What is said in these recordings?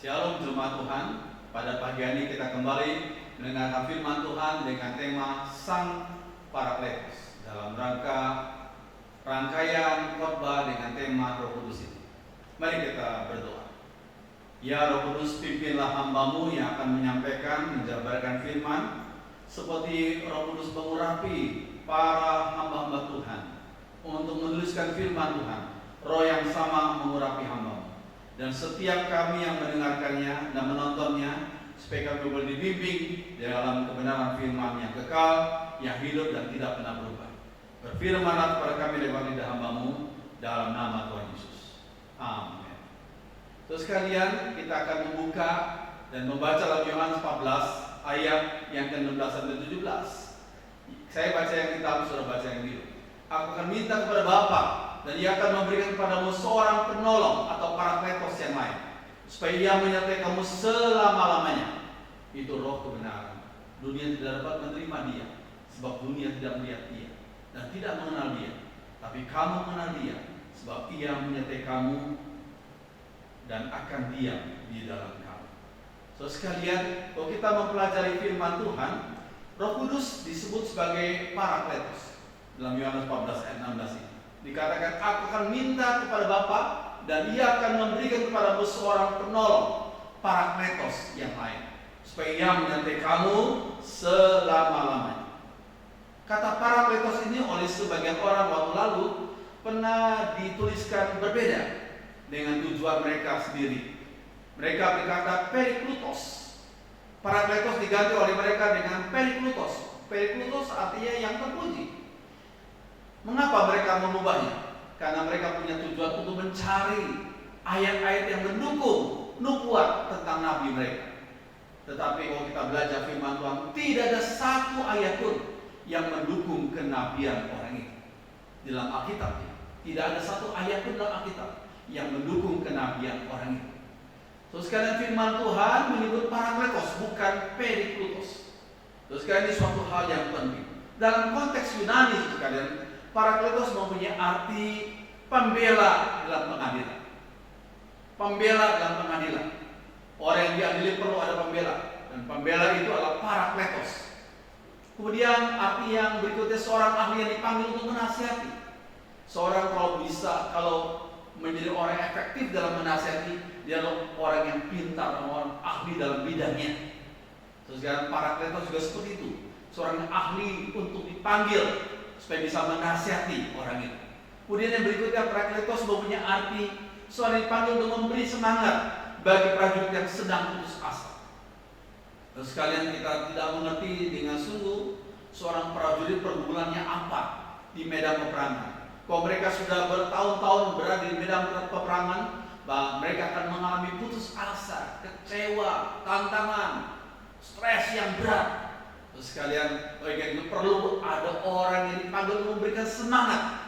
Shalom jemaat Tuhan. Pada pagi ini kita kembali mendengarkan firman Tuhan dengan tema Sang Parakletos dalam rangkaian khotbah dengan tema Roh Kudus ini. Mari kita berdoa. Ya Roh Kudus, pimpinlah hamba-Mu yang akan menyampaikan, menjabarkan firman, seperti Roh Kudus mengurapi para hamba-hamba Tuhan untuk menuliskan firman Tuhan. Roh yang sama mengurapi hamba-Mu. Dan setiap kami yang mendengarkannya dan menontonnya, supaya kami boleh dibimbing dalam kebenaran firman yang kekal, yang hidup dan tidak pernah berubah. Berfirmanlah kepada kami lewat lidah hamba-Mu dalam nama Tuhan Yesus. Amin. Terus sekalian, kita akan membuka dan membaca dalam Yohanes 14 ayat yang ke-16 sampai 17. Saya baca yang hitam, saudara baca yang biru. Aku akan minta kepada Bapa, dan Ia akan memberikan kepadamu seorang penolong atau parakletos yang lain, supaya Ia menyertai kamu selama-lamanya. Itu Roh kebenaran. Dunia tidak dapat menerima Dia, sebab dunia tidak melihat Dia dan tidak mengenal Dia. Tapi kamu mengenal Dia, sebab Ia menyertai kamu dan akan diam di dalam kamu. So sekalian, kalau kita mempelajari firman Tuhan, Roh Kudus disebut sebagai parakletos dalam Yohanes 14 ayat 16 ini. Dikatakan, aku akan minta kepada Bapa, dan Ia akan memberikan kepadamu seorang penolong, parakletos yang lain, supaya Ia menyertai kamu selama-lamanya. Kata parakletos ini oleh sebagian orang waktu lalu pernah dituliskan berbeda dengan tujuan mereka sendiri. Mereka berkata periklutos. Parakletos diganti oleh mereka dengan periklutos. Periklutos artinya yang terpuji. Mengapa mereka mengubahnya? Karena mereka punya tujuan untuk mencari ayat-ayat yang mendukung nubuat tentang nabi mereka. Tetapi kalau kita belajar firman Tuhan, tidak ada satu ayat pun yang mendukung kenabian orang itu. Dalam Alkitab, tidak ada satu ayat pun dalam Alkitab yang mendukung kenabian orang itu. Terus sekalian, firman Tuhan menyebut parakletos, bukan periklutos. Terus sekalian, ini suatu hal yang penting. Dalam konteks Yunani sekalian, parakletos mempunyai arti pembela dalam pengadilan. Pembela dalam pengadilan. Orang yang diadili perlu ada pembela, dan pembela itu adalah parakletos. Kemudian arti yang berikutnya, seorang ahli yang dipanggil untuk menasihati. Seorang kalau menjadi orang yang efektif dalam menasihati, dia adalah orang yang pintar, orang ahli dalam bidangnya. Terus parakletos juga seperti itu. Seorang yang ahli untuk dipanggil supaya bisa menasihati orang itu. Kemudian yang berikutnya, parakletos mempunyai arti seorang dipanggil untuk memberi semangat bagi prajurit yang sedang putus asa. Terus sekalian, kita tidak mengerti dengan sungguh seorang prajurit pergumulannya apa di medan peperangan. Kalau mereka sudah bertahun-tahun berada di medan peperangan, mereka akan mengalami putus asa, kecewa, tantangan, stres yang berat. Terus sekalian, itu perlu ada orang yang dipanggil memberikan semangat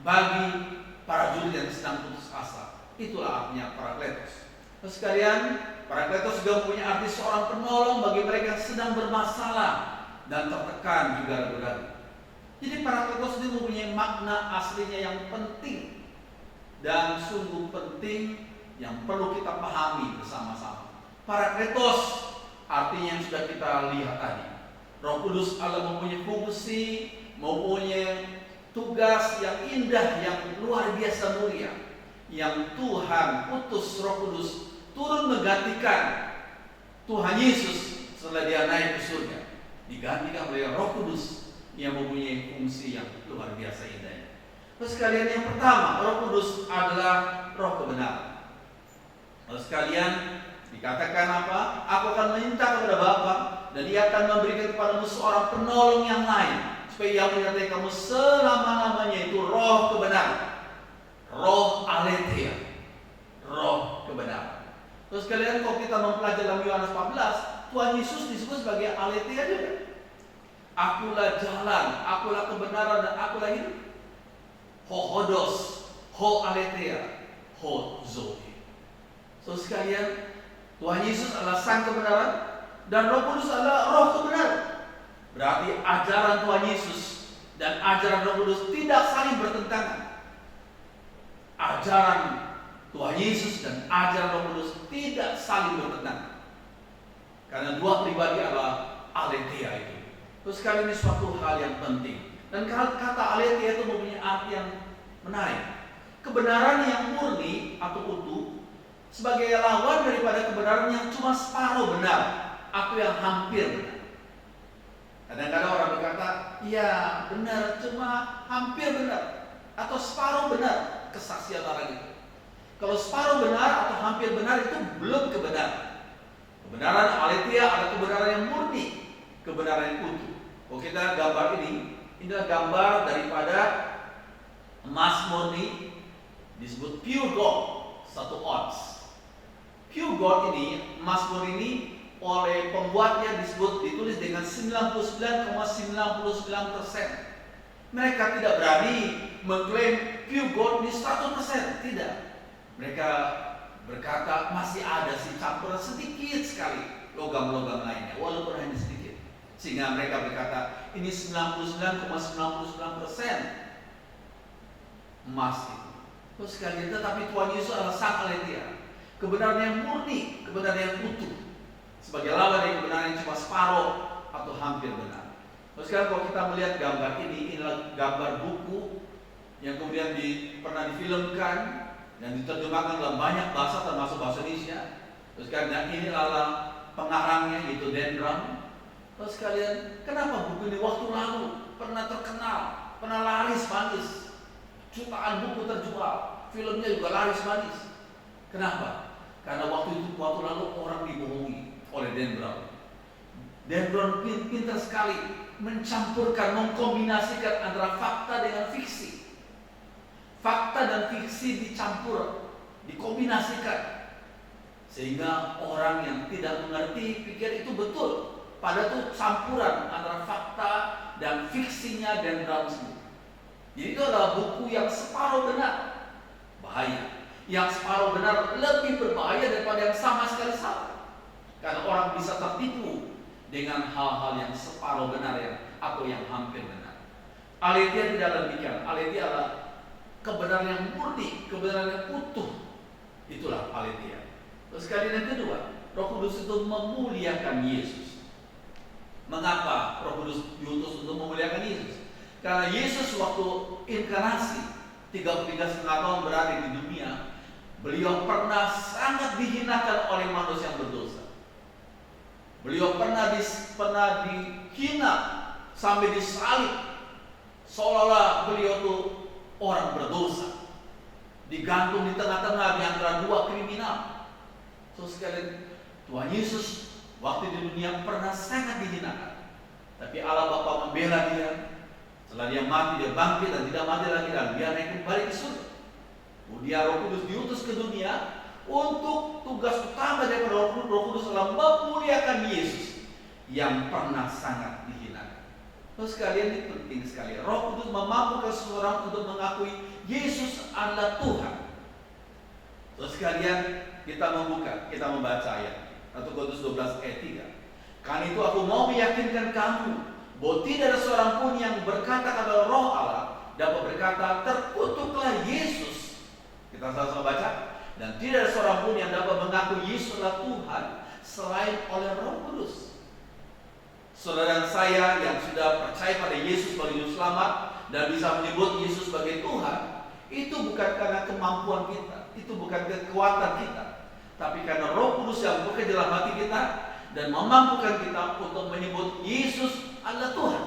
bagi para prajurit yang sedang putus asa. Itulah artinya parakletos. Terus sekalian, parakletos juga punya arti seorang penolong bagi mereka yang sedang bermasalah dan tertekan juga ragu-ragu. Jadi parakletos ini mempunyai makna aslinya yang penting dan sungguh penting yang perlu kita pahami bersama-sama. Parakletos artinya yang sudah kita lihat tadi. Roh Kudus Allah mempunyai fungsi, mempunyai tugas yang indah, yang luar biasa mulia, yang Tuhan utus Roh Kudus turun menggantikan Tuhan Yesus setelah Dia naik ke surga, digantikan oleh Roh Kudus yang mempunyai fungsi yang luar biasa indahnya. Terus sekalian, yang pertama, Roh Kudus adalah Roh kebenaran. Terus sekalian, dikatakan apa? Aku akan minta kepada Bapa, dan Ia akan memberikan kepadamu seorang penolong yang lain, supaya Ia menyertai kamu selama-lamanya. Itu Roh kebenaran, Roh aletheia, Roh kebenaran. Terus kalian, kalau kita mempelajari dalam Yohanes 14, Tuhan Yesus disebut sebagai aletheia juga. Akulah jalan, akulah kebenaran, dan akulah hidup. Hodos, ho aletheia, ho zoe. Terus sekalian, Tuhan Yesus adalah sang kebenaran, dan Roh Kudus adalah Roh kebenaran. Berarti ajaran Tuhan Yesus dan ajaran Roh Kudus tidak saling bertentangan. Ajaran Tuhan Yesus dan ajaran Roh Kudus tidak saling Karena dua pribadi adalah aletheia itu. Terus sekali ini suatu hal yang penting. Dan kata aletheia itu mempunyai arti yang menarik. Kebenaran yang murni atau utuh sebagai lawan daripada kebenaran yang cuma separuh benar atau yang hampir benar. Kadang-kadang orang berkata, ya benar, cuma hampir benar atau separuh benar, kesaksian orang itu. Kalau separuh benar atau hampir benar itu belum kebenaran. Kebenaran aletheia adalah kebenaran yang murni, kebenaran yang utuh. Kalau kita gambar ini adalah gambar daripada emas murni, disebut pure gold, 1 ons. Pure gold ini, emas murni ini oleh pembuatnya ditulis dengan 99,99%. Mereka tidak berani mengklaim pure gold ini 100%, tidak. Mereka berkata masih ada campuran sedikit sekali logam-logam lainnya, walaupun hanya sedikit. Sehingga mereka berkata ini 99,99% emas itu. Terus sekali, tetapi Tuhan Yesus adalah sang aletheia, kebenaran yang murni, kebenaran yang utuh, sebagai lawan dari kebenaran yang cuma separuh atau hampir benar. Terus sekarang kalau kita melihat gambar ini adalah gambar buku yang kemudian pernah difilmkan dan diterjemahkan dalam banyak bahasa termasuk bahasa Indonesia. Terus karena ini adalah pengarangnya yaitu Dan Brown. Terus kalian, kenapa buku ini waktu lalu pernah terkenal, pernah laris manis, jutaan buku terjual, filmnya juga laris manis. Kenapa? Karena waktu lalu orang dibohongi oleh Dan Brown. Dan Brown pintar sekali mencampurkan, mengkombinasikan antara fakta dengan fiksi. Fakta dan fiksi dicampur, dikombinasikan, sehingga orang yang tidak mengerti pikir itu betul. Padahal itu campuran antara fakta dan fiksinya Dan Brown sendiri. Jadi itu adalah buku yang separuh benar, bahaya. Yang separuh benar lebih berbahaya daripada yang sama sekali salah. Karena orang bisa tertipu dengan hal-hal yang separuh benar atau yang hampir benar. Aletheia tidak demikian. Aletheia adalah kebenaran yang murni, kebenaran yang utuh. Itulah aletheia. Terus sekali yang kedua, Roh Kudus itu memuliakan Yesus. Mengapa Roh Kudus diutus untuk memuliakan Yesus? Karena Yesus waktu inkarnasi 33,5 tahun berada di dunia, beliau pernah sangat dihinakan oleh manusia yang berdosa. Beliau pernah dihina sampai disalib, seolah-olah beliau itu orang berdosa, digantung di tengah-tengah di antara dua kriminal. Terus sekalian, Tuhan Yesus waktu di dunia pernah sangat dihinakan, tapi Allah Bapa membela dia. Setelah dia mati, dia bangkit dan tidak mati lagi, dan dia naik kembali ke surga. Kemudian Roh Kudus diutus ke dunia untuk tugas utama daripada Roh Kudus adalah memuliakan Yesus yang pernah sangat dihinakan. Terus sekalian, ini penting sekali. Roh Kudus memampukan seseorang untuk mengakui Yesus adalah Tuhan. Terus sekalian, kita membaca ayat 1 Korintus 12 ayat 3. Karena itu aku mau meyakinkan kamu bahwa tidak ada seorang pun yang berkata kepada Roh Allah dapat berkata terkutuklah Yesus. Kita sama-sama baca. Dan tidak ada seorang pun yang dapat mengaku Yesus adalah Tuhan selain oleh Roh Kudus. Saudara saya yang sudah percaya pada Yesus sebagai juru selamat dan bisa menyebut Yesus sebagai Tuhan, itu bukan karena kemampuan kita, itu bukan kekuatan kita, tapi karena Roh Kudus yang bekerja dalam hati kita dan memampukan kita untuk menyebut Yesus adalah Tuhan.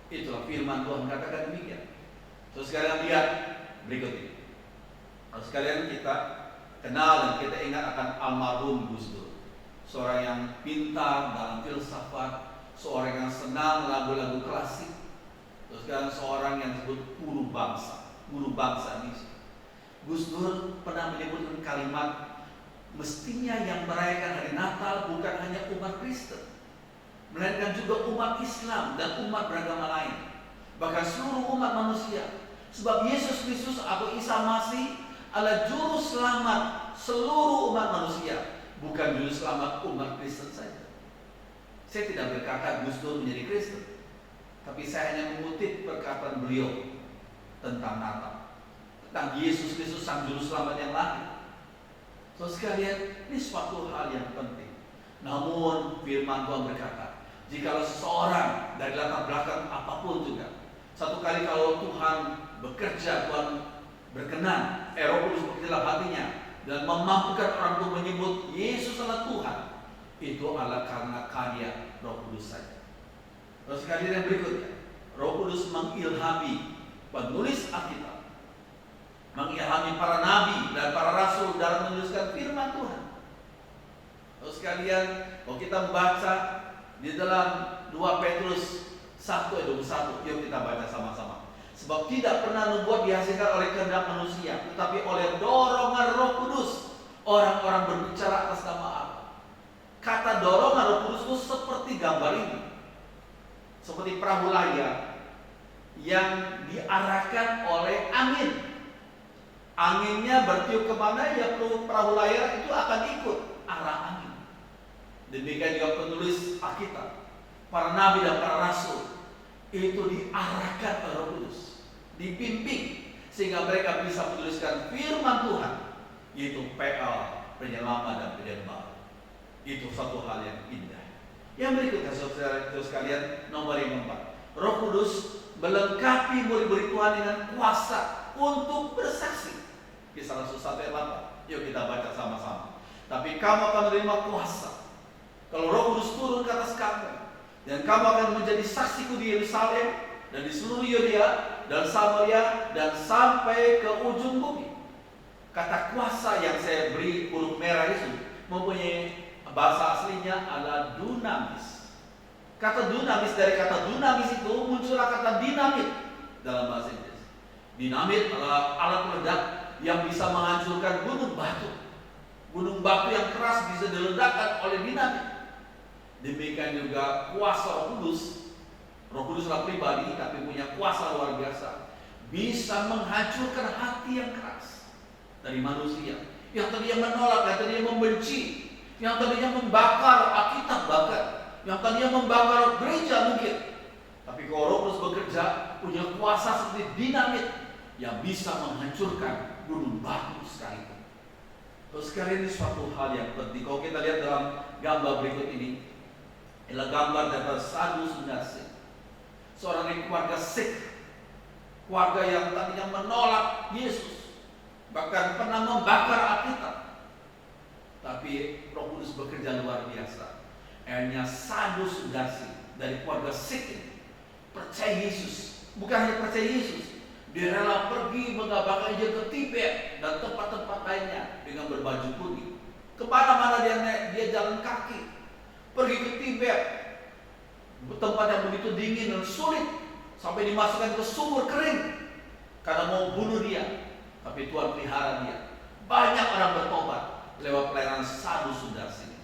Itulah firman Tuhan katakan demikian. Terus sekalian lihat berikut ini. Terus sekalian kita kenal dan kita ingat akan almarhum Gus Dur, seorang yang pintar dalam filsafat, seorang yang senang lagu-lagu klasik. Terus sekalian seorang yang disebut guru bangsa Indonesia. Gus Dur pernah menyebutkan kalimat, mestinya yang merayakan hari Natal bukan hanya umat Kristen, melainkan juga umat Islam dan umat beragama lain, bahkan seluruh umat manusia. Sebab Yesus Kristus atau Isa Masih adalah juru selamat seluruh umat manusia, bukan juru selamat umat Kristen saja. Saya tidak berkata Gus Dur menjadi Kristen, tapi saya hanya mengutip perkataan beliau tentang Natal, tentang Yesus Kristus sang juru selamat yang lahir. So sekalian, ini suatu hal yang penting. Namun firman Tuhan berkata, jikalau seseorang dari latar belakang apapun juga, satu kali kalau Tuhan bekerja, Tuhan berkenan, Roh Kudus bekerja dalam hatinya dan memampukan orang itu menyebut Yesus adalah Tuhan, itu adalah karena karya Roh Kudus saja. Terus sekali yang berikutnya, Roh Kudus mengilhami penulis Alkitab, mengilhami para nabi dan para rasul dalam menuliskan firman Tuhan. Terus sekalian, kalau kita membaca di dalam 2 Petrus 1 ayat 21, yuk kita baca sama-sama. Sebab tidak pernah nubuat dihasilkan oleh kehendak manusia, tetapi oleh dorongan Roh Kudus orang-orang berbicara atas nama Allah. Kata dorongan Roh Kudus itu seperti gambar ini, seperti perahu layar yang diarahkan oleh angin. Anginnya bertiup kemana, ya perahu layar itu akan ikut arah angin. Demikian juga penulis Alkitab, para nabi dan para rasul, itu diarahkan oleh Roh Kudus, dibimbing sehingga mereka bisa menuliskan firman Tuhan, yaitu PL, penyelamat dan penyembah. Itu satu hal yang indah. Yang berikutnya saudara sekalian, nomor yang 4, Roh Kudus melengkapi murid-murid Tuhan dengan kuasa untuk bersaksi. Kisah Rasul 1 ayat 8. Yuk kita baca sama-sama. Tapi kamu akan menerima kuasa kalau Roh Kudus turun ke atas kamu, dan kamu akan menjadi saksiku di Yerusalem dan di seluruh Yudea dan Samaria dan sampai ke ujung bumi. Kata kuasa yang saya beri huruf merah itu mempunyai bahasa aslinya adalah dunamis. Kata dunamis, dari kata dunamis itu muncullah kata dinamit dalam bahasa Inggris. Dinamit adalah alat peledak yang bisa menghancurkan gunung batu. Gunung batu yang keras bisa diledakkan oleh dinamit. Demikian juga kuasa Roh Kudus. Roh Kudus adalah pribadi tapi punya kuasa luar biasa, bisa menghancurkan hati yang keras dari manusia yang tadinya menolak, yang tadinya membenci, yang tadinya membakar Alkitab, bahkan yang tadinya membakar gereja mungkin. Tapi kalau Roh Kudus bekerja, punya kuasa seperti dinamit yang bisa menghancurkan gunung batu sekalipun. Terus sekali ini suatu hal yang penting. Kalau kita lihat dalam gambar berikut ini, adalah gambar dari Sadus Nasir, seorang dari keluarga Sikh, keluarga yang tadinya menolak Yesus, bahkan pernah membakar Alkitab. Tapi Roh Kudus bekerja luar biasa. Akhirnya Sadus Nasir dari keluarga Sikh ini percaya Yesus. Bukan hanya percaya Yesus, dia rela pergi mengabarkan dia ke Tibet dan tempat-tempat lainnya dengan berbaju kuning. Kemana-mana dia jalan kaki, pergi ke Tibet, tempat yang begitu dingin dan sulit, sampai dimasukkan ke sumur kering karena mau bunuh dia. Tapi Tuhan pelihara dia. Banyak orang bertobat lewat pelayanan Sadus Nasir.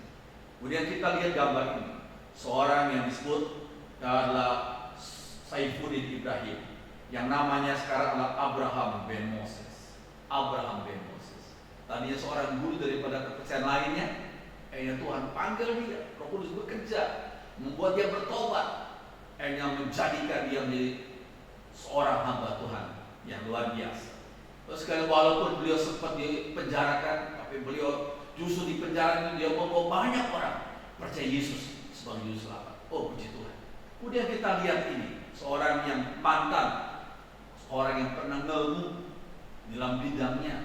Kemudian kita lihat gambar ini, seorang yang disebut adalah Saifuddin Ibrahim, yang namanya sekarang adalah Abraham Ben Moses. Abraham Ben Moses tadinya seorang guru daripada kepercayaan lainnya. Akhirnya Tuhan panggil dia, Roh Kudus bekerja, membuat dia bertobat, akhirnya menjadikan dia menjadi seorang hamba Tuhan yang luar biasa. Terus sekali walaupun beliau sempat dipenjarakan, tapi beliau justru di penjara itu dia membawa banyak orang percaya Yesus sebagai juru selamat. Oh puji Tuhan. Kemudian kita lihat ini, seorang yang mantan, seorang yang pernah ngelmu dalam bidangnya,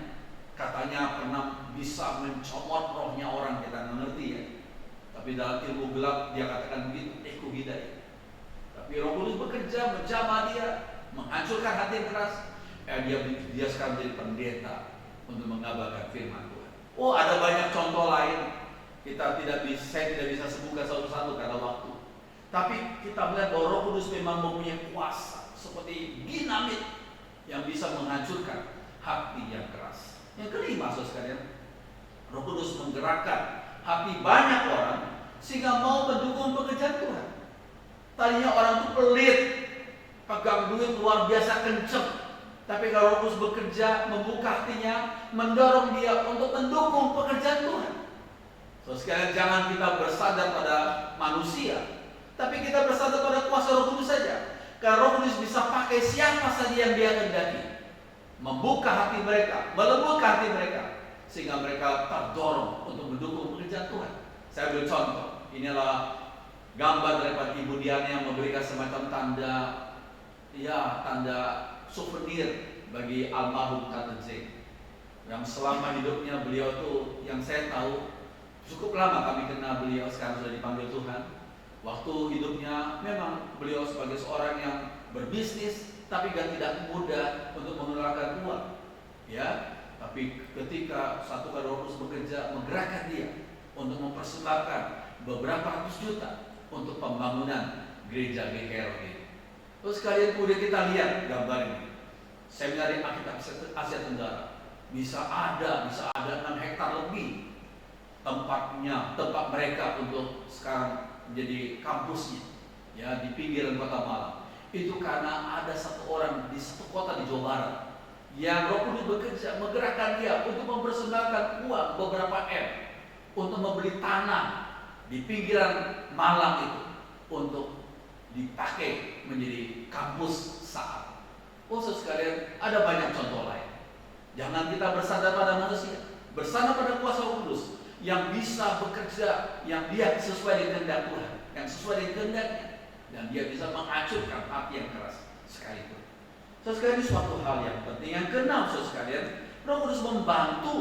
katanya pernah bisa mencomot rohnya orang, kita nggak ngerti ya. Tapi dalam ilmu gelap dia katakan begitu, Eko Hidayah. Tapi Roh Kudus bekerja, menjamah dia, menghancurkan hati yang keras. Dia sekarang menjadi pendeta untuk mengabarkan firman Tuhan. Oh ada banyak contoh lain. Saya tidak bisa sebutkan satu-satu karena waktu. Tapi kita melihat bahwa Roh Kudus memang mempunyai kuasa seperti dinamit yang bisa menghancurkan hati yang keras. Yang kelima, saudara sekalian, Roh Kudus menggerakkan hati banyak orang sehingga mau mendukung pekerjaan Tuhan. Tadinya orang itu pelit, pegang duit luar biasa kenceng, tapi kalau Roh Kudus bekerja, membuka hatinya, mendorong dia untuk mendukung pekerjaan Tuhan. Saudara sekalian, jangan kita bersandar pada manusia, tapi kita bersandar pada kuasa Roh Kudus saja. Karena Roh Kudus bisa pakai siapa saja yang dia kehendaki, membuka hati mereka, melembutkan hati mereka, sehingga mereka terdorong untuk mendukung pekerjaan Tuhan. Saya ambil contoh. Inilah gambar daripada Ibu Diana yang memberikan semacam tanda, ya, tanda souvenir bagi almarhum Tante J. Yang selama hidupnya beliau tuh, yang saya tahu, cukup lama kami kenal beliau, sekarang sudah dipanggil Tuhan. Waktu hidupnya memang beliau sebagai seorang yang berbisnis, tapi tidak mudah untuk mengeluarkan uang, ya. Tapi ketika satu kali Roh Kudus bekerja, menggerakkan dia untuk mempersembahkan beberapa ratus juta untuk pembangunan gereja GKR ini. Terus kalian kemudian kita lihat gambar ini, seminari Alkitab Asia Tenggara, bisa ada 6 hektar lebih tempat mereka untuk sekarang menjadi kampusnya, ya, di pinggiran kota Malang. Itu karena ada satu orang di satu kota di Jawa Barat yang Roh Kudus bekerja, menggerakkan dia untuk mempersembahkan uang beberapa M untuk membeli tanah di pinggiran Malang itu untuk dipakai menjadi kampus saat. Khusus sekalian, ada banyak contoh lain. Jangan kita bersandar pada manusia, bersandar pada kuasa Roh Kudus yang bisa bekerja, yang dia sesuai dengan kehendak Tuhan, yang sesuai dengan kehendaknya, dan dia bisa menghancurkan hati yang keras sekalipun. Saudara sekalian, suatu hal yang penting. Yang keenam, saudara sekalian, Roh Kudus membantu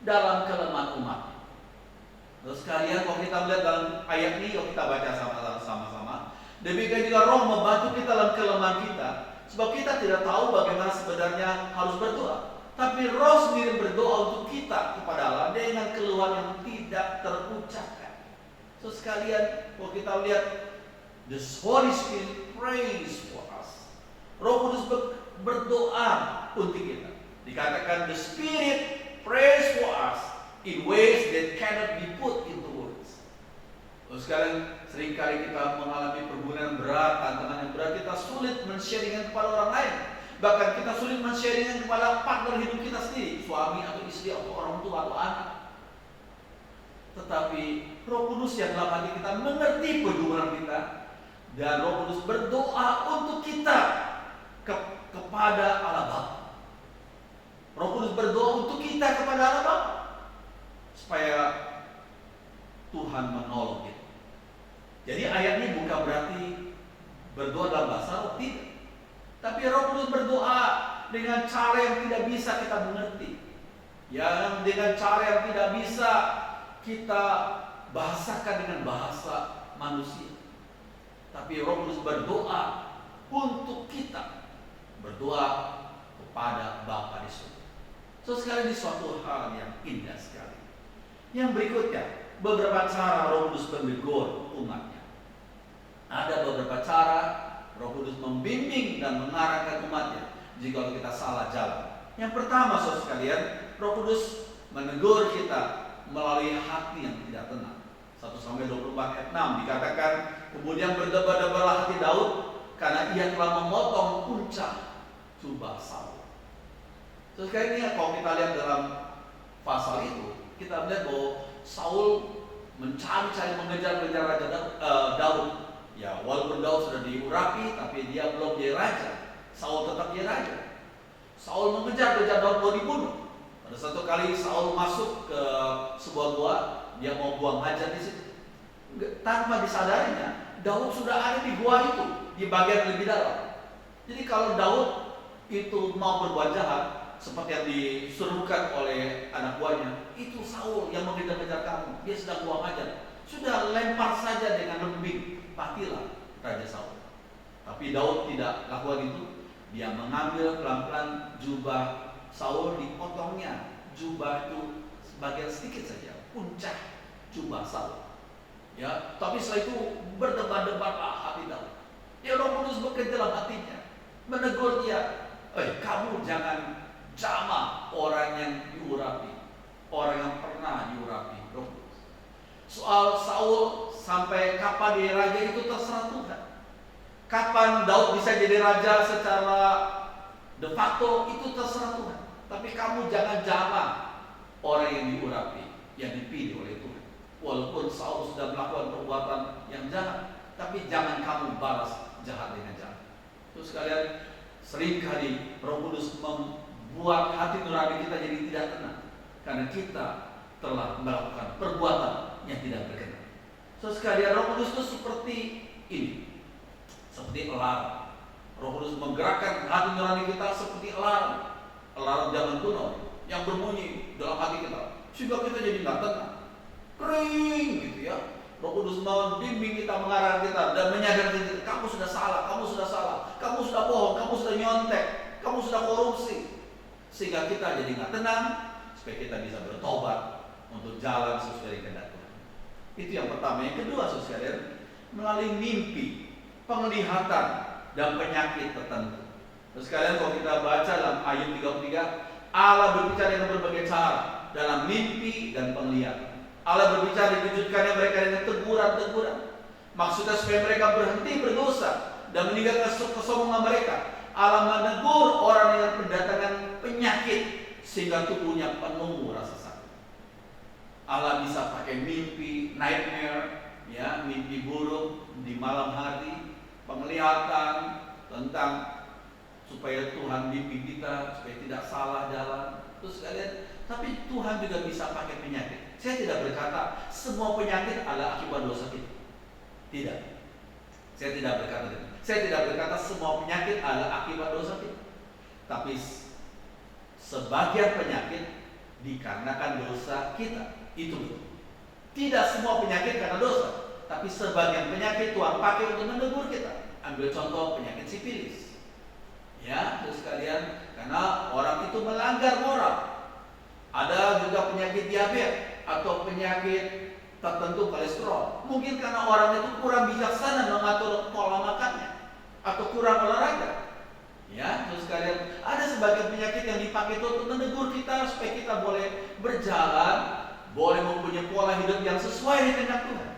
dalam kelemahan umat. Saudara sekalian, kalau kita melihat dalam ayat ini, yuk kita baca sama-sama. Demikian juga Roh membantu kita dalam kelemahan kita, sebab kita tidak tahu bagaimana sebenarnya harus berdoa. Tapi Roh sendiri berdoa untuk kita kepada Allah dengan keluhan yang tidak terucapkan. Saudara sekalian, kalau kita lihat, the Holy Spirit prays for us. Roh Kudus berdoa untuk kita. Dikatakan the Spirit prays for us in ways that cannot be put into words. Terus sekarang seringkali kita mengalami pergumulan berat, tantangan yang berat, kita sulit men-sharingkan kepada orang lain. Bahkan kita sulit men-sharingkan kepada partner hidup kita sendiri, suami atau istri atau orang tua atau anak. Tetapi Roh Kudus yang dalam hati kita mengerti pergumulan kita, dan Roh Kudus berdoa untuk kita kepada Allah Bapa. Roh Kudus berdoa untuk kita kepada Allah Bapa supaya Tuhan menolong kita. Jadi ayat ini bukan berarti berdoa dalam bahasa roh, tidak. Tapi Roh Kudus berdoa dengan cara yang tidak bisa kita mengerti, yang dengan cara yang tidak bisa kita bahasakan dengan bahasa manusia. Tapi Roh Kudus berdoa untuk kita, berdoa kepada Bapa di surga. So sekali ini suatu hal yang indah sekali. Yang berikutnya, beberapa cara Roh Kudus menegur umatnya. Ada beberapa cara Roh Kudus membimbing dan mengarahkan umatnya jika kita salah jalan. Yang pertama, saudara sekalian, Roh Kudus menegur kita melalui hati yang tidak tenang. 1 Samuel 24 ayat 6 dikatakan, kemudian berdebar-debarlah hati Daud karena ia telah memotong puncak jubah Saul. Terus kayak ini, kalau kita lihat dalam pasal itu, kita lihat bahwa Saul mencari-cari mengejar-ngejar Raja Daud. Ya, walaupun Daud sudah diurapi, tapi dia belum jadi raja. Saul tetap jadi raja. Saul mengejar-ngejar Daud mau dibunuh. Pada satu kali Saul masuk ke sebuah gua, dia mau buang hajat di situ. Tanpa disadarinya, Daud sudah ada di gua itu, di bagian lebih dalam. Jadi kalau Daud itu mau berbuat jahat, seperti yang disuruhkan oleh anak buahnya, itu Saul yang mengejar-ngejar kamu, dia sedang buang hajat. Sudah lempar saja dengan lembing, matilah Raja Saul. Tapi Daud tidak lakukan itu. Dia mengambil pelan-pelan jubah Saul, dipotongnya jubah itu sebagian sedikit saja, puncak jubah Saul. Ya, tapi setelah itu berdebar-debarlah hati Daud. Ya, Roh Kudus bekerja dalam hatinya, menegur dia, kamu jangan jama orang yang diurapi, orang yang pernah diurapi. Roh Kudus. Soal Saul sampai kapan dia raja itu terserah Tuhan. Kapan Daud bisa jadi raja secara de facto itu terserah Tuhan. Tapi kamu jangan jama orang yang diurapi, yang dipilih oleh Tuhan. Walaupun Saul sudah melakukan perbuatan yang jahat, tapi jangan kamu balas jahat dengan jahat. Terus kalian, seringkali Roh Kudus membuat hati nurani kita jadi tidak tenang karena kita telah melakukan perbuatan yang tidak berkenan. So sekalian, Roh Kudus itu seperti ini, seperti alarm. Roh Kudus menggerakkan hati nurani kita seperti alarm zaman kuno yang berbunyi dalam hati kita, sehingga kita jadi nggak tenang, kering gitu ya. Roh Kudus membimbing kita, mengarahkan kita, dan menyadarkan kita, kamu sudah salah, kamu sudah salah, kamu sudah bohong, kamu sudah nyontek, kamu sudah korupsi. Sehingga kita jadi nggak tenang, supaya kita bisa bertobat untuk jalan sesuai kehendak Tuhan. Itu yang pertama. Yang kedua, saudara, melalui mimpi, penglihatan, dan penyakit tertentu. Terus sekalian, kalau kita baca dalam ayat 33, Allah berbicara dengan berbagai cara dalam mimpi dan penglihatan. Allah berbicara, dikejutkannya mereka dengan teguran-teguran. Maksudnya supaya mereka berhenti berdosa dan meninggalkan kesombongan mereka. Allah menegur orang dengan pendatangan penyakit sehingga tubuhnya penuh rasa sakit. Allah bisa pakai mimpi, nightmare, ya, mimpi buruk di malam hari, penglihatan tentang supaya Tuhan bimbing kita supaya tidak salah jalan. Terus kalian, tapi Tuhan juga bisa pakai penyakit. Saya tidak berkata semua penyakit adalah akibat dosa kita. Tidak. Saya tidak berkata itu. Saya tidak berkata semua penyakit adalah akibat dosa kita. Tapi sebagian penyakit dikarenakan dosa kita. Itu betul. Tidak semua penyakit karena dosa, tapi sebagian penyakit Tuhan pakai untuk menegur kita. Ambil contoh penyakit sifilis. Ya, terus kalian, karena orang itu melanggar moral. Ada juga penyakit diabetes atau penyakit tertentu kolesterol. Mungkin karena orang itu kurang bijaksana mengatur pola makannya atau kurang olahraga. Ya, terus kalian, ada sebagian penyakit yang dipakai itu untuk menegur kita supaya kita boleh berjalan, boleh mempunyai pola hidup yang sesuai dengan kehendak Tuhan.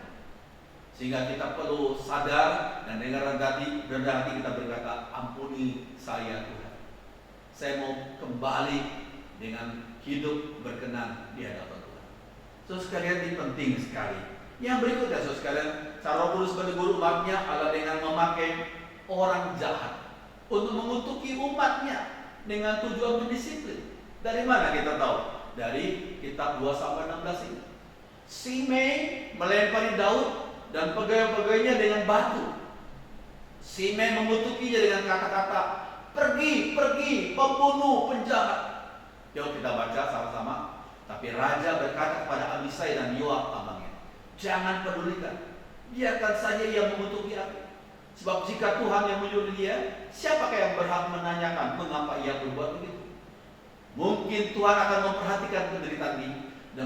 Sehingga kita perlu sadar dan dengan rendah hati kita berkata, ampuni saya Tuhan. Saya mau kembali dengan hidup berkenan di hadapan Tuhan. Saudara sekalian, ini penting sekali. Yang berikutnya, saudara sekalian, cara Roh Kudus menegur umatnya adalah dengan memakai orang jahat untuk mengutuki umatnya dengan tujuan mendisiplin. Dari mana kita tahu? Dari kitab 2-16 ini. Simei melempari Daud dan pegawai-pegawainya dengan batu. Simei mengutukinya dengan kata-kata, pergi, pergi, pembunuh, penjahat. Yuk kita baca sama-sama. Tapi raja berkata kepada Abisai dan Yoab abangnya, jangan pedulikan, biarkan saja ia mengutuki aku. Sebab jika Tuhan yang menyuruh dia, siapakah yang berhak menanyakan mengapa ia berbuat begitu? Mungkin Tuhan akan memperhatikan penderitaan ini dan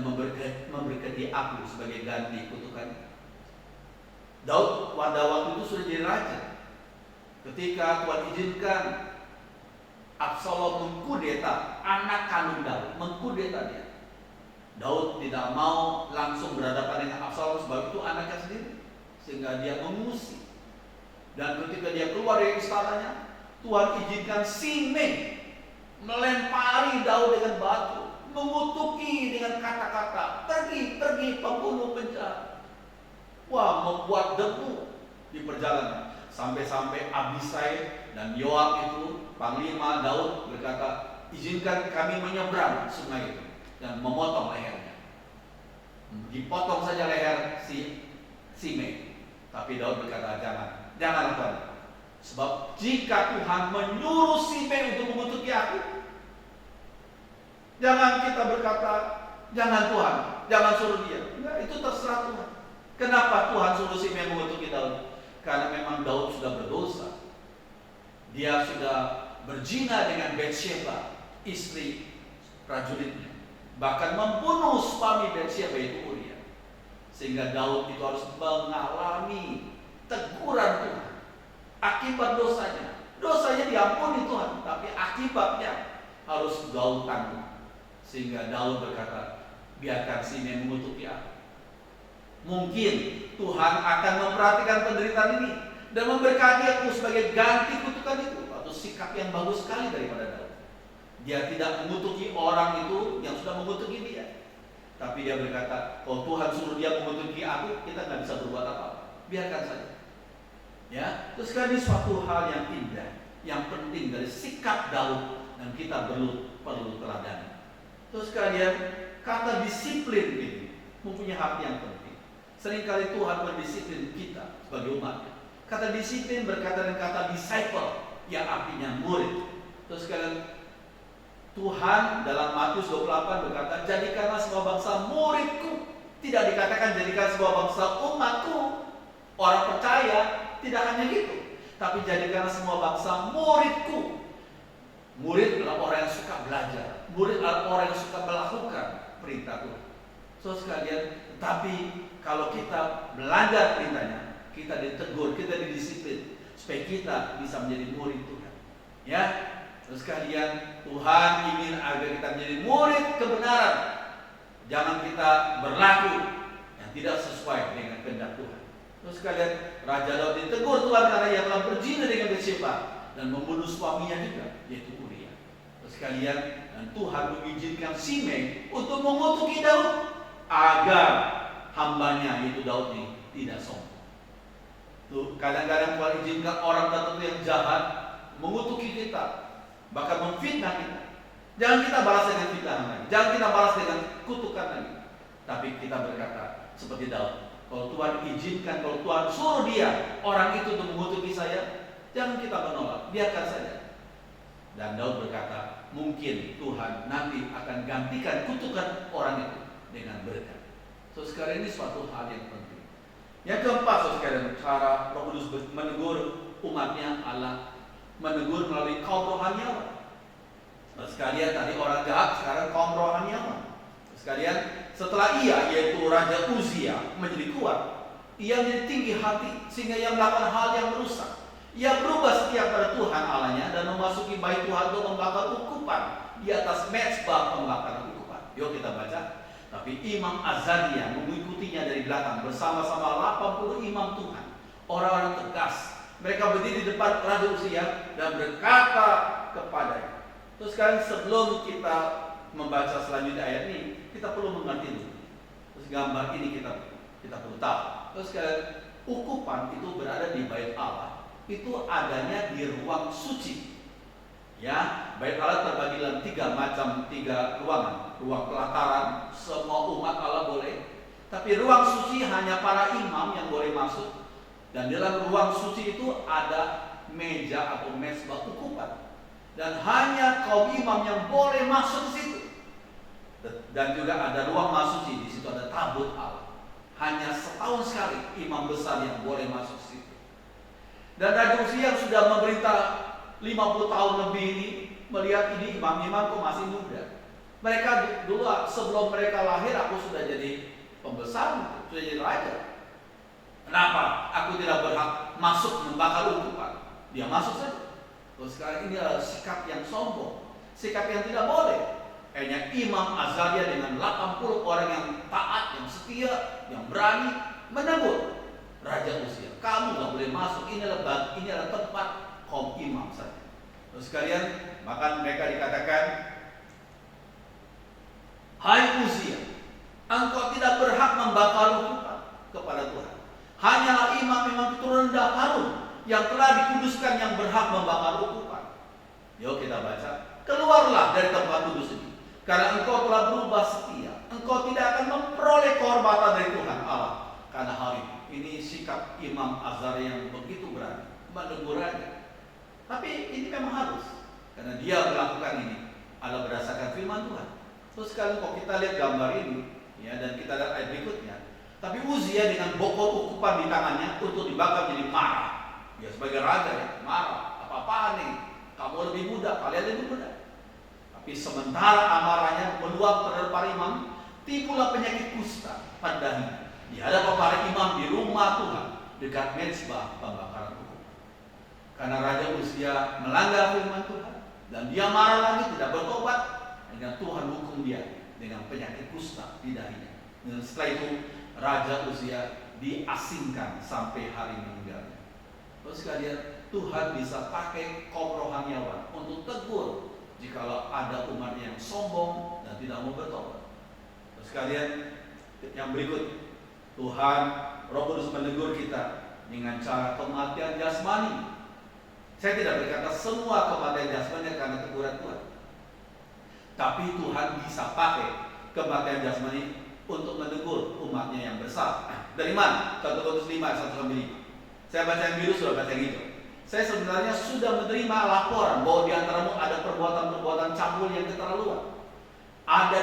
memberkati aku sebagai ganti kutukannya. Daud pada waktu itu sudah jadi raja. Ketika Tuhan izinkan Absalom mengkudeta anak kandung Daud, mengkudeta dia. Daud tidak mau langsung berhadapan dengan Absalom sebab itu anaknya sendiri, sehingga dia mengungsi. Dan ketika dia keluar dari istananya, Tuhan izinkan Simei melempari Daud dengan batu, mengutuki dengan kata-kata, pergi, pergi, pembunuh, penjahat. Wah, membuat debu di perjalanan. Sampai-sampai Abisai dan Yoab itu, panglima Daud, berkata, izinkan kami menyeberang sungai itu dan memotong lehernya. Dipotong saja leher si Simei. Tapi Daud berkata, janganlah Tuhan. Sebab jika Tuhan menyuruh Simei untuk mengutuki aku, jangan kita berkata, jangan Tuhan, jangan suruh dia. Enggak, itu terserah Tuhan. Kenapa Tuhan suruh Simei mengutuki Daud? Karena memang Daud sudah berdosa. Dia sudah berzina dengan Batsheba, istri prajuritnya. Bahkan membunuh suami Batsheba itu Uria. Sehingga Daud itu harus mengalami teguran Tuhan akibat dosanya. Dosanya diampuni Tuhan, tapi akibatnya harus Daud tanggung. Sehingga Daud berkata, biarkan Simei mengutuki aku. Mungkin Tuhan akan memperhatikan penderitaan ini dan memberkati aku sebagai ganti kutukan itu. Atau sikap yang bagus sekali daripada Daud. Dia tidak mengutuki orang itu yang sudah mengutuki dia, tapi dia berkata, kalau Tuhan suruh dia mengutuki aku, kita nggak bisa berbuat apa-apa, biarkan saja. Ya, terus kan ini suatu hal yang indah, yang penting dari sikap Daud, dan kita perlu teladani. Terus kalian, kata disiplin ini mempunyai arti yang penting. Seringkali Tuhan mendisiplin kita sebagai umatnya. Kata disiplin berkata dengan kata disciple, yang artinya murid. Terus kalian, Tuhan dalam Matius 28 berkata, jadikanlah semua bangsa muridku. Tidak dikatakan jadikan semua bangsa umatku, orang percaya. Tidak hanya gitu, tapi jadikanlah semua bangsa muridku. Murid adalah orang yang suka belajar. Murid adalah orang yang suka melakukan perintah Tuhan. So sekalian, tetapi kalau kita belajar perintahnya, kita ditegur, kita didisiplin, supaya kita bisa menjadi murid Tuhan. Ya, terus sekalian, Tuhan ingin agar kita menjadi murid kebenaran. Jangan kita berlaku yang tidak sesuai dengan kehendak Tuhan. Terus sekalian, Raja Daud ditegur Tuhan karena ia telah berzina dengan Bathsheba dan membunuh suaminya juga, yaitu Uria. Terus sekalian, dan Tuhan mengizinkan Simei untuk mengutuki Daud agar hambanya yaitu Daud ini tidak sombong. Tuh, kadang-kadang Tuhan izinkan orang tertentu yang jahat mengutuki kita, bahkan memfitnah kita. Jangan kita balas dengan fitnah lagi, jangan kita balas dengan kutukan lagi. Tapi kita berkata seperti Daud, kalau Tuhan izinkan, kalau Tuhan suruh dia orang itu untuk mengutuki saya, jangan kita menolak, biarkan saja. Dan Daud berkata, mungkin Tuhan nanti akan gantikan kutukan orang itu dengan berkat. So sekarang ini suatu hal yang penting. Yang keempat, so sekarang cara Roh Kudus menegur umatnya adalah menegur melalui kaum rohaniawan. Nah, sekalian tadi orang jahat, sekarang kaum rohaniawan. Sekalian setelah ia, yaitu Raja Uzia menjadi kuat, ia menjadi tinggi hati sehingga ia melakukan hal yang merusak. Ia berubah setia pada Tuhan Allahnya dan memasuki bait Tuhan untuk membakar ukupan di atas mezbah pembakaran ukupan. Yuk kita baca. Tapi Imam Azaria mengikutinya dari belakang bersama-sama 80 imam Tuhan, orang-orang tegas. Mereka berdiri di depan Raja Uzia dan berkata kepadanya. Terus sekarang sebelum kita membaca selanjutnya ayat ini, kita perlu mengerti dulu. Terus gambar ini kita perlu tahu. Terus sekarang ukupan itu berada di bait Allah. Itu adanya di ruang suci. Ya, bait Allah terbagi dalam tiga ruangan. Ruang pelataran, semua umat Allah boleh. Tapi ruang suci hanya para imam yang boleh masuk. Dan dalam ruang suci itu ada meja atau mezbah ukupan. Dan hanya kaum imam yang boleh masuk ke situ. Dan juga ada ruang masuci, di situ ada tabut Allah. Hanya setahun sekali imam besar yang boleh masuk ke situ. Dan Raja Uzia yang sudah memerintah 50 tahun lebih ini, melihat ini imam-imam kok masih muda. Mereka dulu sebelum mereka lahir aku sudah jadi pembesar, sudah jadi raja. Kenapa aku tidak berhak masuk membakar ukupan? Dia masuk saja. Terus sekarang ini adalah sikap yang sombong, sikap yang tidak boleh. Hanya Imam Azaria dengan 80 orang yang taat, yang setia, yang berani menegur Raja Uzia. Kamu nggak boleh masuk, ini adalah tempat kaum imam saja. Terus sekalian, maka mereka dikatakan, hai Uzia, engkau tidak berhak membakar ukupan kepada Tuhan. Hanyalah imam-imam keturunan Harun yang telah dikuduskan yang berhak membakar ukupan. Yuk kita baca. Keluarlah dari tempat kudus ini, karena engkau telah berubah setia. Engkau tidak akan memperoleh kehormatan dari Tuhan Allah karena hal ini sikap Imam Azaria yang begitu berani menegur raja. Tapi ini memang harus, karena dia melakukan ini adalah berdasarkan firman Tuhan. Terus sekali kok kita lihat gambar ini, ya, dan kita lihat ayat berikutnya. Tapi Uzia dengan bokor ukupan di tangannya untuk dibakar jadi marah. Dia sebagai raja ya, marah. Apa-apaan nih? Kamu lebih muda, kalian lebih muda. Tapi sementara amarahnya meluap terhadap para imam, timbullah penyakit kusta pada dahinya. Di hadapan para imam di rumah Tuhan dekat mezbah pembakaran ukupan. Karena Raja Uzia melanggar firman Tuhan dan dia marah lagi, tidak bertobat, dan Tuhan hukum dia dengan penyakit kusta di dahinya. Dan setelah itu Raja Uzia diasingkan sampai hari meninggalnya. Terus sekalian, Tuhan bisa pakai kaum rohaniawan untuk tegur jikalau ada umat yang sombong dan tidak mau bertobat. Terus sekalian, yang berikut, Tuhan Roh Kudus menegur kita dengan cara kematian jasmani. Saya tidak berkata semua kematian jasmani karena teguran Tuhan, tapi Tuhan bisa pakai kematian jasmani untuk menegur umatnya yang besar. Dari mana? 1 Korintus 5 ayat 1 sampai 5. Saya baca yang biru, sudah baca yang hijau. Saya sebenarnya sudah menerima laporan bahwa di antaramu ada perbuatan-perbuatan cabul yang keterlaluan. Ada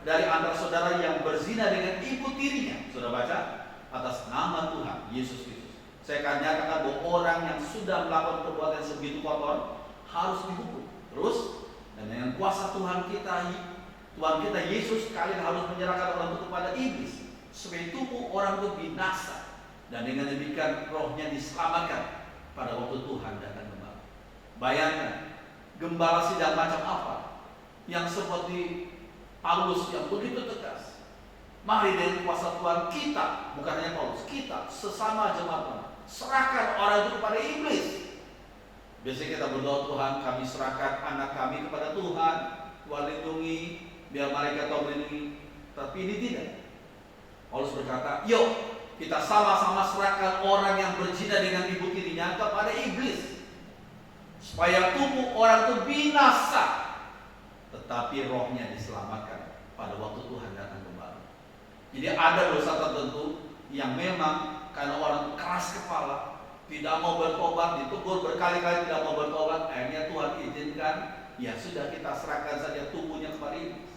dari antara saudara yang berzina dengan ibu tirinya. Sudah baca? Atas nama Tuhan Yesus Kristus, saya akan nyatakan bahwa orang yang sudah melakukan perbuatan yang sebegitu kotor harus dihukum. Terus, dan dengan kuasa Tuhan kita Yesus, kalian harus menyerahkan orang itu kepada iblis supaya tubuh orang itu binasa, dan dengan demikian rohnya diselamatkan pada waktu Tuhan datang kembali. Bayangkan, gembala sidang macam apa yang seperti Paulus yang begitu tegas. Mari dengan kuasa Tuhan kita, bukan hanya Paulus, kita sesama jemaat Tuhan, serahkan orang itu kepada iblis. Biasanya kita berdoa, Tuhan kami serahkan anak kami kepada Tuhan, Tuhan lindungi, biar mereka tahu melindungi. Tapi ini tidak. Paulus berkata, yuk kita sama-sama serahkan orang yang berzina dengan ibu tirinya kepada iblis, supaya tubuh orang itu binasa, tetapi rohnya diselamatkan pada waktu Tuhan datang kembali. Jadi ada dosa tertentu yang memang karena orang keras kepala, tidak mau bertobat, ditegur berkali-kali tidak mau bertobat, akhirnya Tuhan izinkan, ya sudah kita serahkan saja tubuhnya kepada iblis,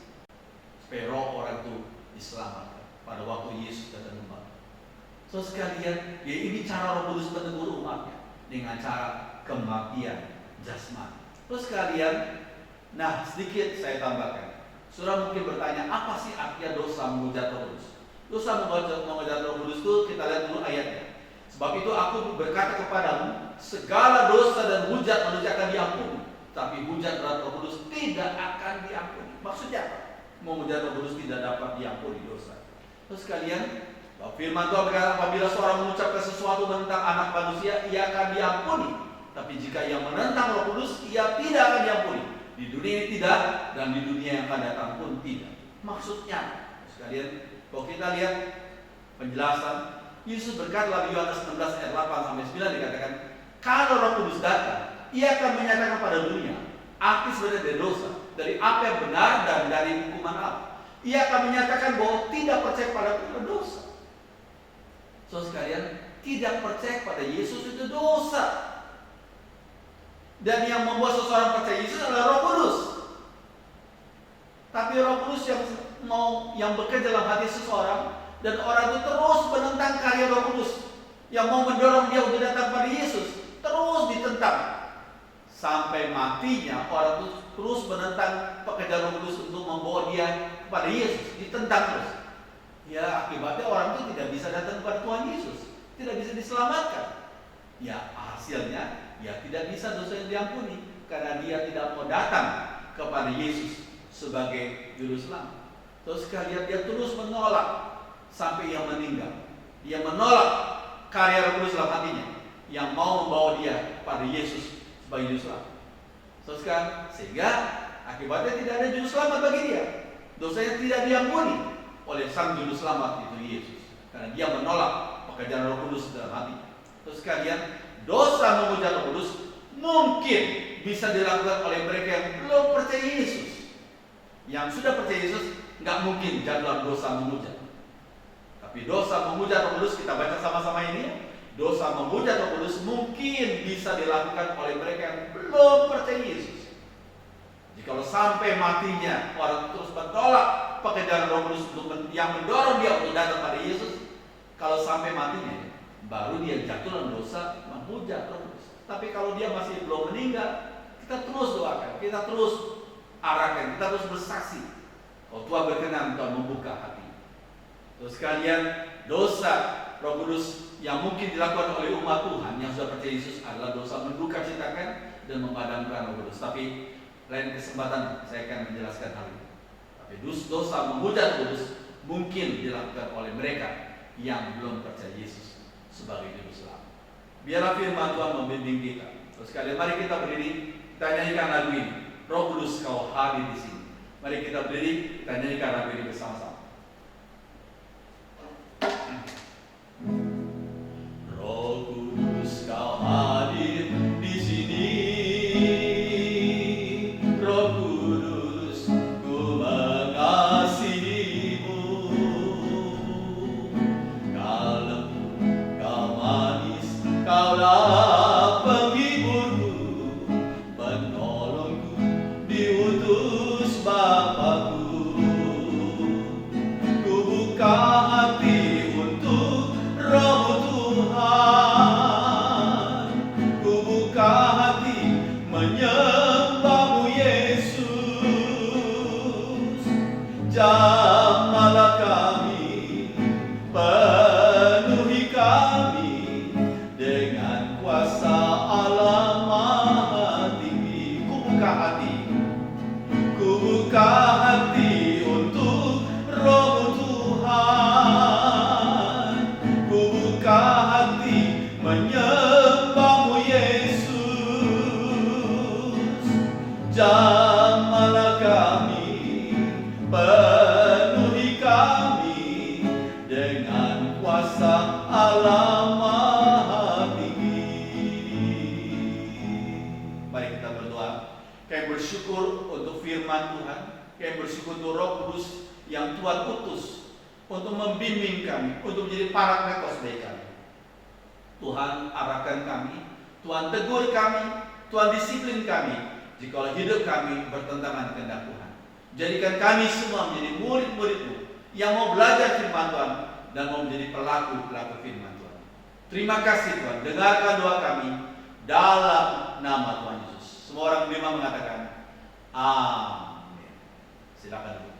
supaya roh orang itu diselamatkan pada waktu Yesus datang kembali. So sekalian, ya ini cara Roh Kudus menegur umatnya dengan cara kematian jasmani. Terus sekalian, nah sedikit saya tambahkan. Saudara mungkin bertanya, apa sih artinya dosa menghujat Roh Kudus? Dosa menghujat Roh Kudus itu kita lihat dulu ayatnya. Sebab itu aku berkata kepadamu, segala dosa dan hujat manusia akan diampuni, tapi hujat terhadap Roh Kudus tidak akan diampuni. Maksudnya apa? Menghujat Roh Kudus tidak dapat diampuni dosa. Terus sekalian, firman Tuhan berkata, apabila seorang mengucapkan sesuatu tentang anak manusia, ia akan diampuni. Tapi jika ia menentang Roh Kudus, ia tidak akan diampuni. Di dunia ini tidak, dan di dunia yang akan datang pun tidak. Maksudnya, sekalian, kalau kita lihat penjelasan, Yesus berkata dalam Yohanes 16 ayat 8 sampai 9 dikatakan, kalau Roh Kudus datang, ia akan menyatakan pada dunia arti sebenarnya dari dosa, dari apa yang benar dan dari hukuman Allah. Ia akan menyatakan bahwa tidak percaya pada dosa. So sekalian, tidak percaya pada Yesus itu dosa. Dan yang membuat seseorang percaya Yesus adalah Roh Kudus. Tapi Roh Kudus yang bekerja dalam hati seseorang, dan orang itu terus menentang karya Roh Kudus yang mau mendorong dia untuk datang pada Yesus, terus ditentang sampai matinya. Orang itu terus menentang pekerjaan Roh Kudus untuk membawa dia kepada Yesus, ditentang terus. Ya akibatnya orang itu tidak bisa datang kepada Tuhan Yesus, tidak bisa diselamatkan. Ya hasilnya, ya tidak bisa dosanya diampuni karena dia tidak mau datang kepada Yesus sebagai juru selamat. Terus sekalian dia terus menolak sampai ia meninggal. Dia menolak karya Roh Kudus dalam hatinya yang mau membawa dia pada Yesus sebagai juru selamat. Terus kan, sehingga akibatnya tidak ada juru selamat bagi dia. Dosanya tidak diampuni oleh sang juru selamat itu Yesus, karena dia menolak pekerjaan Roh Kudus dalam hati. Terus sekalian, dosa menghujat Roh Kudus mungkin bisa dilakukan oleh mereka yang belum percaya Yesus. Yang sudah percaya Yesus nggak mungkin jatuh dalam dosa menghujat. Tapi dosa menghujat Roh Kudus, kita baca sama-sama ini. Dosa menghujat Roh Kudus mungkin bisa dilakukan oleh mereka yang belum percaya Yesus. Jikalau sampai matinya orang terus menolak pekerjaan Roh Kudus yang mendorong dia untuk datang pada Yesus, kalau sampai matinya baru dia jatuh dalam dosa menghujat Roh Kudus. Tapi kalau dia masih belum meninggal, kita terus doakan, kita terus arahkan, kita terus bersaksi. Kalau Tuhan berkenan, Tuhan membuka hati. Terus sekalian, dosa Roh Kudus yang mungkin dilakukan oleh umat Tuhan yang sudah percaya Yesus adalah dosa menduka citakan dan memadamkan Roh Kudus. Tapi lain kesempatan saya akan menjelaskan hal ini. Tapi dosa menghujat Roh Kudus mungkin dilakukan oleh mereka yang belum percaya Yesus sebagai juru selamat. Biarlah firman Tuhan membimbing kita. Terus sekalian, mari kita berdiri, kita nyanyikan lagu ini. Roh Kudus kau hadir di sini. Mari kita berdiri, kita nyanyikan lagu ini bersama-sama. Roh Kudus kau hadir di sini. Roh Kudus ku mengasihimu. Allah penghiburku, penolongku, diutus Bapakku. Ku buka hati untuk Roh Tuhan, ku buka hati menyembahmu Yesus. Jamahlah kami, penuhi kami dengan kuasa Allah Maha Tinggi. Ku buka hati, ku buka hati untuk Roh Tuhan, ku buka hati menyembahmu Yesus. Jamahlah kami, penuhi kami dengan kuasa Allah Maha Tinggi. Mari kita berdoa. Kami bersyukur untuk firman Tuhan. Kami bersyukur untuk Roh Kudus yang Tuhan utus untuk membimbing kami, untuk menjadi parakletos bagi kami. Tuhan arahkan kami, Tuhan tegur kami, Tuhan disiplin kami jika hidup kami bertentangan kehendak Tuhan. Jadikan kami semua menjadi murid-murid-Mu yang mau belajar firman Tuhan dan mau menjadi pelaku-pelaku firman Tuhan. Terima kasih Tuhan, dengarkan doa kami dalam nama Tuhan Yesus. Semua orang beriman mengatakan amin. Silakan.